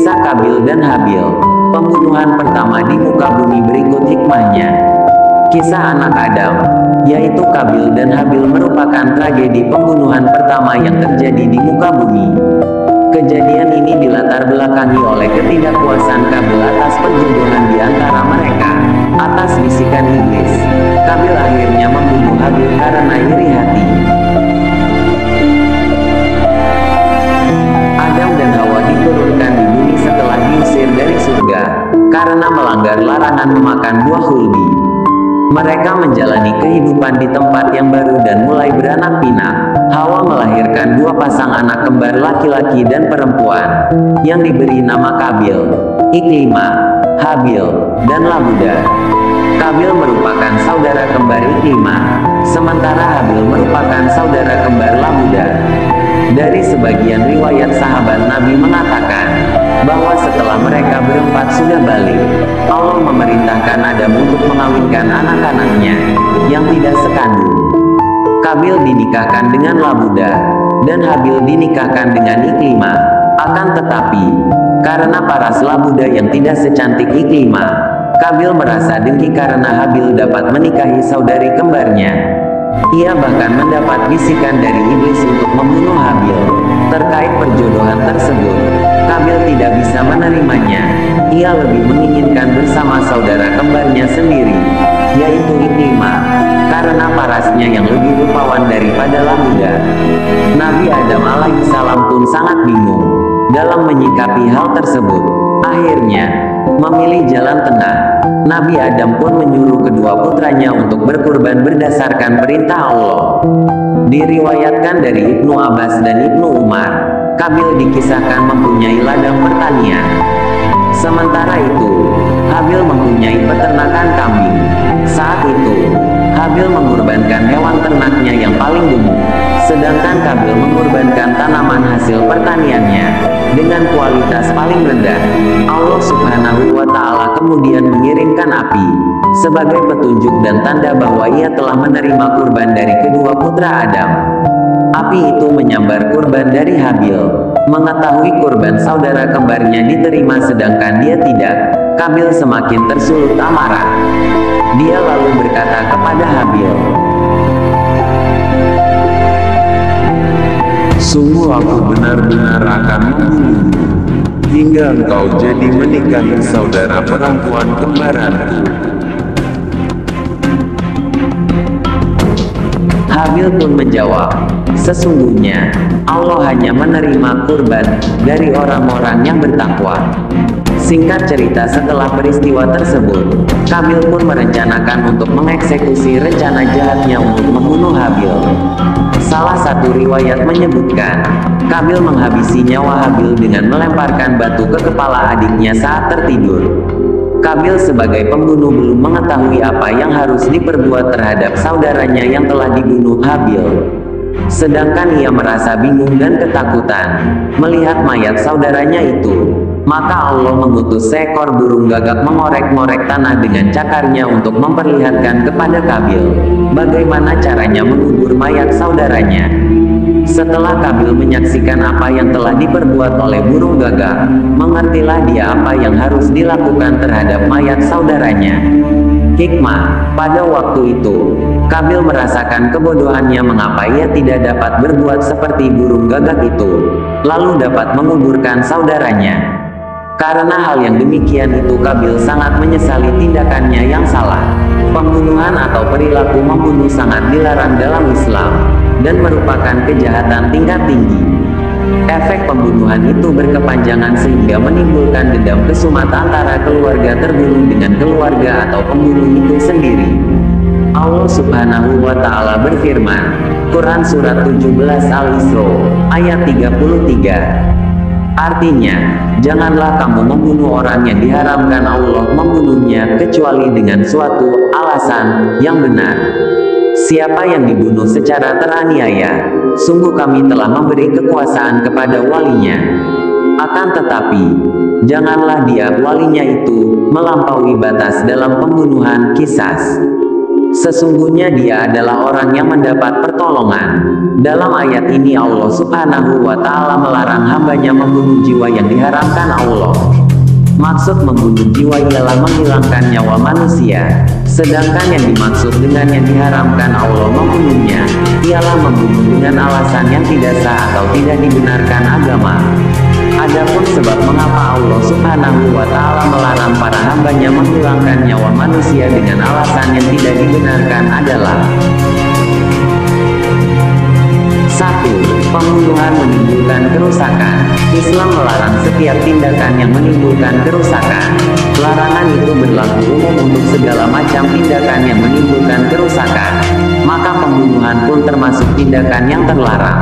Kisah Kabil dan Habil. Pembunuhan pertama di muka bumi berikut hikmahnya. Kisah anak Adam, yaitu Kabil dan Habil merupakan tragedi pembunuhan pertama yang terjadi di muka bumi. Kejadian ini dilatar belakangi oleh ketidakpuasan Kabil atas perjodohan di antara mereka. Atas bisikan iblis, Kabil akhirnya membunuh Habil karena iri hati. Adam dan Hawa diturunkan di bumi setelah diusir dari surga, karena melanggar larangan memakan buah hulbi. Mereka menjalani kehidupan di tempat yang baru dan mulai beranak pinak. Hawa melahirkan dua pasang anak kembar laki-laki dan perempuan, yang diberi nama Kabil, Iklimah, Habil, dan Labuda. Kabil merupakan saudara kembar Iklimah, sementara Habil merupakan saudara kembar Labuda. Dari sebagian riwayat sahabat Nabi mengatakan bahwa setelah mereka berempat sudah balik, Allah memerintahkan Adam untuk mengawinkan anak-anaknya yang tidak sekandung. Kabil dinikahkan dengan Labuda, dan Habil dinikahkan dengan Iklimah. Akan tetapi, karena paras Labuda yang tidak secantik Iklimah, Kabil merasa dengki karena Habil dapat menikahi saudari kembarnya. Ia bahkan mendapat bisikan dari iblis untuk membunuh Habil. Terkait perjodohan tersebut, Kabil tidak bisa menerimanya. Ia lebih menginginkan bersama saudara kembarnya sendiri, yaitu Iklimah, karena parasnya yang lebih rupawan daripada Labuda. Nabi Adam alaihissalam pun sangat bingung dalam menyikapi hal tersebut. Akhirnya, memilih jalan tengah. Nabi Adam pun menyuruh kedua putranya untuk berkurban berdasarkan perintah Allah. Diriwayatkan dari Ibnu Abbas dan Ibnu Umar, Kabil dikisahkan mempunyai ladang pertanian. Sementara itu, Habil mempunyai peternakan kambing. Saat itu, Habil mengorbankan hewan ternaknya yang paling gemuk, sedangkan Kabil mengorbankan tanaman hasil pertaniannya dengan kualitas paling rendah. Allah Subhanahu wa Ta'ala kemudian mengirimkan api sebagai petunjuk dan tanda bahwa ia telah menerima kurban dari kedua putra Adam. Api itu menyambar kurban dari Habil. Mengetahui kurban saudara kembarnya diterima sedangkan dia tidak, Kabil semakin tersulut amarah. Dia lalu berkata kepada Habil, "Sungguh aku benar-benar akan membunuhmu, hingga engkau jadi menikahi saudara perempuan kembaranku." Habil pun menjawab, "Sesungguhnya, Allah hanya menerima kurban dari orang-orang yang bertakwa." Singkat cerita, setelah peristiwa tersebut, Kabil pun merencanakan untuk mengeksekusi rencana jahatnya untuk membunuh Habil. Salah satu riwayat menyebutkan, Kabil menghabisi nyawa Habil dengan melemparkan batu ke kepala adiknya saat tertidur. Kabil sebagai pembunuh belum mengetahui apa yang harus diperbuat terhadap saudaranya yang telah dibunuh Habil. Sedangkan ia merasa bingung dan ketakutan melihat mayat saudaranya itu. Maka Allah mengutus seekor burung gagak mengorek-ngorek tanah dengan cakarnya untuk memperlihatkan kepada Kabil bagaimana caranya mengubur mayat saudaranya. Setelah Kabil menyaksikan apa yang telah diperbuat oleh burung gagak, mengertilah dia apa yang harus dilakukan terhadap mayat saudaranya. Hikmah, pada waktu itu, Kabil merasakan kebodohannya mengapa ia tidak dapat berbuat seperti burung gagak itu, lalu dapat menguburkan saudaranya. Karena hal yang demikian itu, Kabil sangat menyesali tindakannya yang salah. Pembunuhan atau perilaku membunuh sangat dilarang dalam Islam, dan merupakan kejahatan tingkat tinggi. Efek pembunuhan itu berkepanjangan sehingga menimbulkan dendam kesumat antara keluarga terbunuh dengan keluarga atau pembunuh itu sendiri. Allah Subhanahu wa Ta'ala berfirman, Quran Surat 17 Al-Isra, ayat 33. Artinya, janganlah kamu membunuh orang yang diharamkan Allah membunuhnya kecuali dengan suatu alasan yang benar. Siapa yang dibunuh secara teraniaya, sungguh kami telah memberi kekuasaan kepada walinya. Akan tetapi, janganlah dia walinya itu melampaui batas dalam pembunuhan qisas. Sesungguhnya dia adalah orang yang mendapat pertolongan. Dalam ayat ini Allah Subhanahu wa Ta'ala melarang hambanya membunuh jiwa yang diharamkan Allah. Maksud membunuh jiwa ialah menghilangkan nyawa manusia. Sedangkan yang dimaksud dengan yang diharamkan Allah membunuhnya, ialah membunuh dengan alasan yang tidak sah atau tidak dibenarkan agama. Adapun sebab mengapa Allah Subhanahu wa Ta'ala melarang para hambanya menghilangkan nyawa manusia dengan alasan yang tidak dibenarkan adalah: 1. Pembunuhan menimbulkan kerusakan. Islam melarang setiap tindakan yang menimbulkan kerusakan. Larangan itu berlaku umum untuk segala macam tindakan yang menimbulkan kerusakan. Maka pembunuhan pun termasuk tindakan yang terlarang.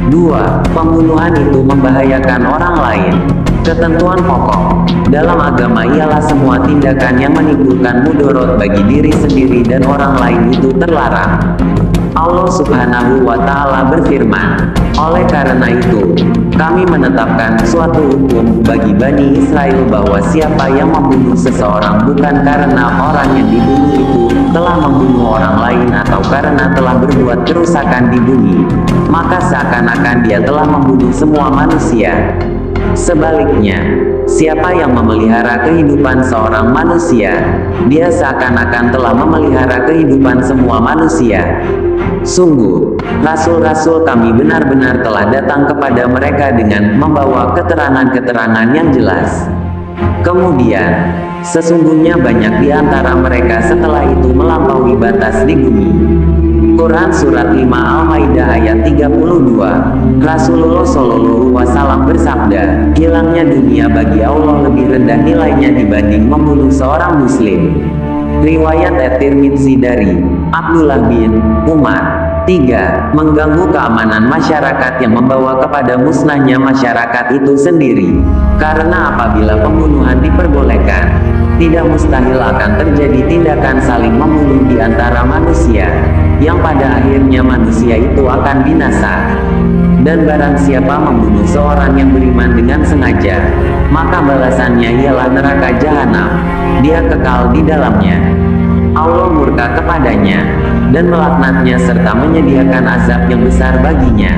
2. Pembunuhan itu membahayakan orang lain. Ketentuan pokok dalam agama ialah semua tindakan yang menimbulkan mudarat bagi diri sendiri dan orang lain itu terlarang. Allah Subhanahu wa Ta'ala berfirman, "Oleh karena itu, kami menetapkan suatu hukum bagi Bani Israel bahwa siapa yang membunuh seseorang bukan karena orang yang dibunuh itu telah membunuh orang lain atau karena telah berbuat kerusakan di bumi, maka seakan-akan dia telah membunuh semua manusia. Sebaliknya, siapa yang memelihara kehidupan seorang manusia, dia seakan-akan telah memelihara kehidupan semua manusia. Sungguh, rasul-rasul kami benar-benar telah datang kepada mereka dengan membawa keterangan-keterangan yang jelas. Kemudian, sesungguhnya banyak di antara mereka setelah itu melampaui batas di bumi." Quran Surat 5 Al-Maidah ayat 32. Rasulullah Shallallahu Wasallam bersabda, "Hilangnya dunia bagi Allah lebih rendah nilainya dibanding membunuh seorang muslim." Riwayat At-Tirmidzi dari Abdullah bin Umar. 3. Mengganggu keamanan masyarakat yang membawa kepada musnahnya masyarakat itu sendiri. Karena apabila pembunuhan diperbolehkan, tidak mustahil akan terjadi tindakan saling membunuh di antara manusia, yang pada akhirnya manusia itu akan binasa. Dan barang siapa membunuh seorang yang beriman dengan sengaja, maka balasannya ialah neraka jahanam. Dia kekal di dalamnya. Allah murka kepadanya dan melaknatnya serta menyediakan azab yang besar baginya.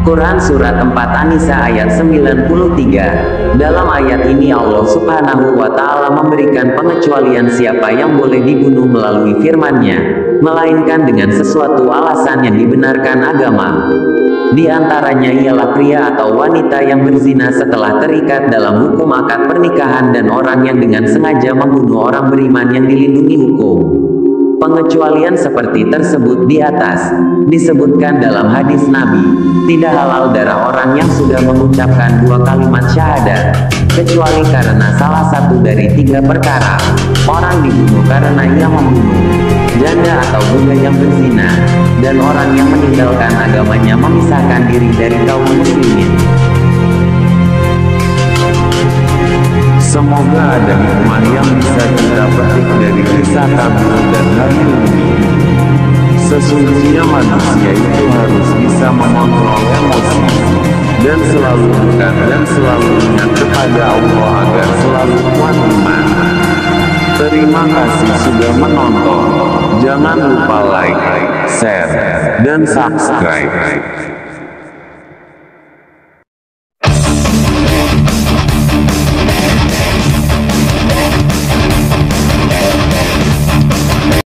Quran Surat 4 An-Nisa ayat 93. Dalam ayat ini Allah Subhanahu wa Ta'ala memberikan pengecualian siapa yang boleh dibunuh melalui firman-Nya, melainkan dengan sesuatu alasan yang dibenarkan agama. Di antaranya ialah pria atau wanita yang berzina setelah terikat dalam hukum akad pernikahan dan orang yang dengan sengaja membunuh orang beriman yang dilindungi hukum. Pengecualian seperti tersebut di atas disebutkan dalam hadis Nabi, tidak halal darah orang yang sudah mengucapkan 2 kalimat syahadat, kecuali karena salah satu dari 3 perkara. Orang dibunuh karena ia membunuh, janda atau budak yang berzina, dan orang yang meninggalkan agamanya memisahkan diri dari kaum muslimin. Semoga ada hikmah yang bisa kita petik dari kisah Qabil dan Habil ini. Sesungguhnya manusia itu harus bisa mengontrol emosi, dan selalu dekat dan selalu ingat kepada Allah agar selalu kuat iman. Terima kasih sudah menonton. Jangan lupa like, share, dan subscribe.